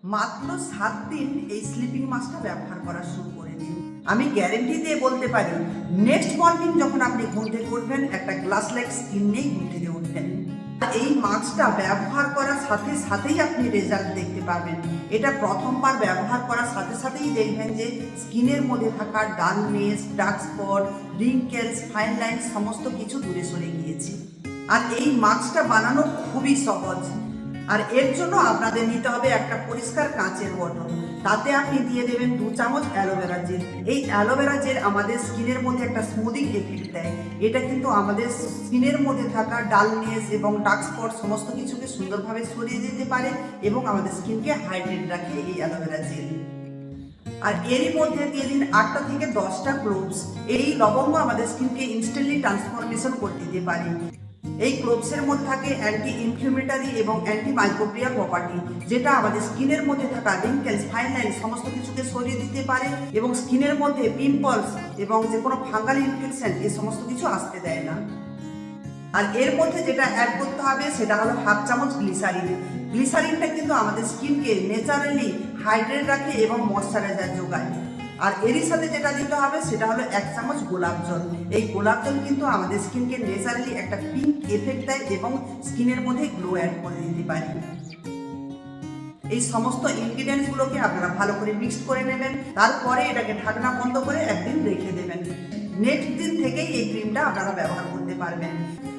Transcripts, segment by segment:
মাত্র 7 দিন এই স্লিপিং মাস্কটা ব্যবহার করা শুরু করে দিন। আমি গ্যারেন্টি দিয়ে বলতে পারি, নেক্সট মর্নিং যখন আপনি ঘুম থেকে উঠবেন, একটা গ্লাস লাইক স্কিন নিয়েই ঘুম থেকে উঠবেন। এই মাস্কটা ব্যবহার করার সাথে সাথেই আপনি রেজাল্ট দেখতে পারবেন। এটা প্রথমবার ব্যবহার করার সাথে সাথেই দেখবেন যে স্কিনের মধ্যে থাকা darkness, dark spot, wrinkles, fine line সমস্ত কিছু দূরে সরে গিয়েছে। আর এই মাস্কটা বানানো খুবই সহজ। আর এর জন্য আপনাদের নিতে হবে একটা পরিষ্কার কাঁচের বটল, তাতে আপনি দিয়ে দেবেন 2 চামচ অ্যালোভেরা জেল। এই অ্যালোভেরা জেল আমাদের স্কিনের মধ্যে একটা স্মুদিং এফেক্ট দেয়। এটা কিন্তু আমাদের স্কিনের মধ্যে থাকা ডালনেস এবং ডার্ক স্পট সমস্ত কিছুকে সুন্দরভাবে সরিয়ে দিতে পারে এবং আমাদের স্কিনকে হাইড্রেট রাখে এই অ্যালোভেরা জেল। আর এরই মধ্যে দিয়ে দিন 8টা থেকে 10টা ক্লোভস। এই লবঙ্গ আমাদের স্কিনকে ইনস্ট্যান্টলি ট্রান্সফরমেশন করে দিতে পারে। এই ক্লোভসের মধ্যে থাকে অ্যান্টি ইনফ্লেমেটরি এবং অ্যান্টি মাইক্রোবিয়াল প্রপার্টি, যেটা আমাদের স্কিনের মধ্যে থাকা রিঙ্কেলস, ফাইন লাইন সমস্ত কিছুকে সরিয়ে দিতে পারে এবং স্কিনের মধ্যে পিম্পলস এবং যে কোনো ফাঙ্গাল ইনফেকশন এই সমস্ত কিছু আসতে দেয় না। আর এর মধ্যে যেটা অ্যাড করতে হবে সেটা হলো 1/2 চামচ গ্লিসারিন। গ্লিসারিনটা কিন্তু আমাদের স্কিনকে ন্যাচারালি হাইড্রেট রাখে এবং ময়শ্চারাইজার যোগায়। আর এরই সাথে যেটা দিতে হবে সেটা হলো 1 চামচ গোলাপ জল। এই গোলাপ জল কিন্তু আমাদের স্কিনকে ন্যাচারালি একটা পিঙ্ক এফেক্ট দেয় এবং স্কিনের মধ্যে গ্লো অ্যাড করে দিতে পারে। এই সমস্ত ইনগ্রিডিয়েন্টসগুলোকে আপনারা ভালো করে মিক্সড করে নেবেন। তারপরে এটাকে ঢাকনা বন্ধ করে একদিন রেখে দেবেন। নেক্সট দিন থেকেই এই ক্রিমটা আপনারা ব্যবহার করতে পারবেন।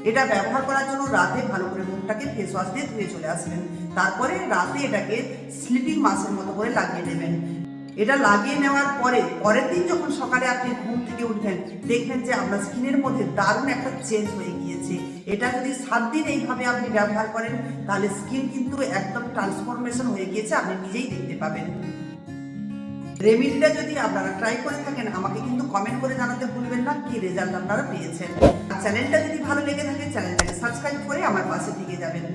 এটা ব্যবহার করার জন্য রাতে ভালো করে মুখটাকে ফেস ওয়াশ দিয়ে ধুয়ে চলে আসবেন। তারপরে রাতে এটাকে স্লিপিং মাস্কের মতো করে লাগিয়ে নেবেন। এটা লাগিয়ে নেওয়ার পরে পরের দিন যখন সকালে আপনি ঘুম থেকে উঠবেন, দেখবেন যে আপনার স্কিনের মধ্যে দারুণ একটা চেঞ্জ হয়ে গিয়েছে। এটা যদি 7 দিন এইভাবে আপনি ব্যবহার করেন, তাহলে স্কিন কিন্তু একদম ট্রান্সফরমেশন হয়ে গিয়েছে, আপনি নিজেই দেখতে পাবেন। রেমেডিটা যদি আপনারা ট্রাই করে থাকেন, আমাকে কিন্তু কমেন্ট করে জানাতে ভুলবেন না কি রেজাল্ট আপনারা পেয়েছেন। আর চ্যানেলটা যদি ভালো লেগে থাকে, চ্যানেলটাকে সাবস্ক্রাইব করে আমার পাশে থেকে যাবেন।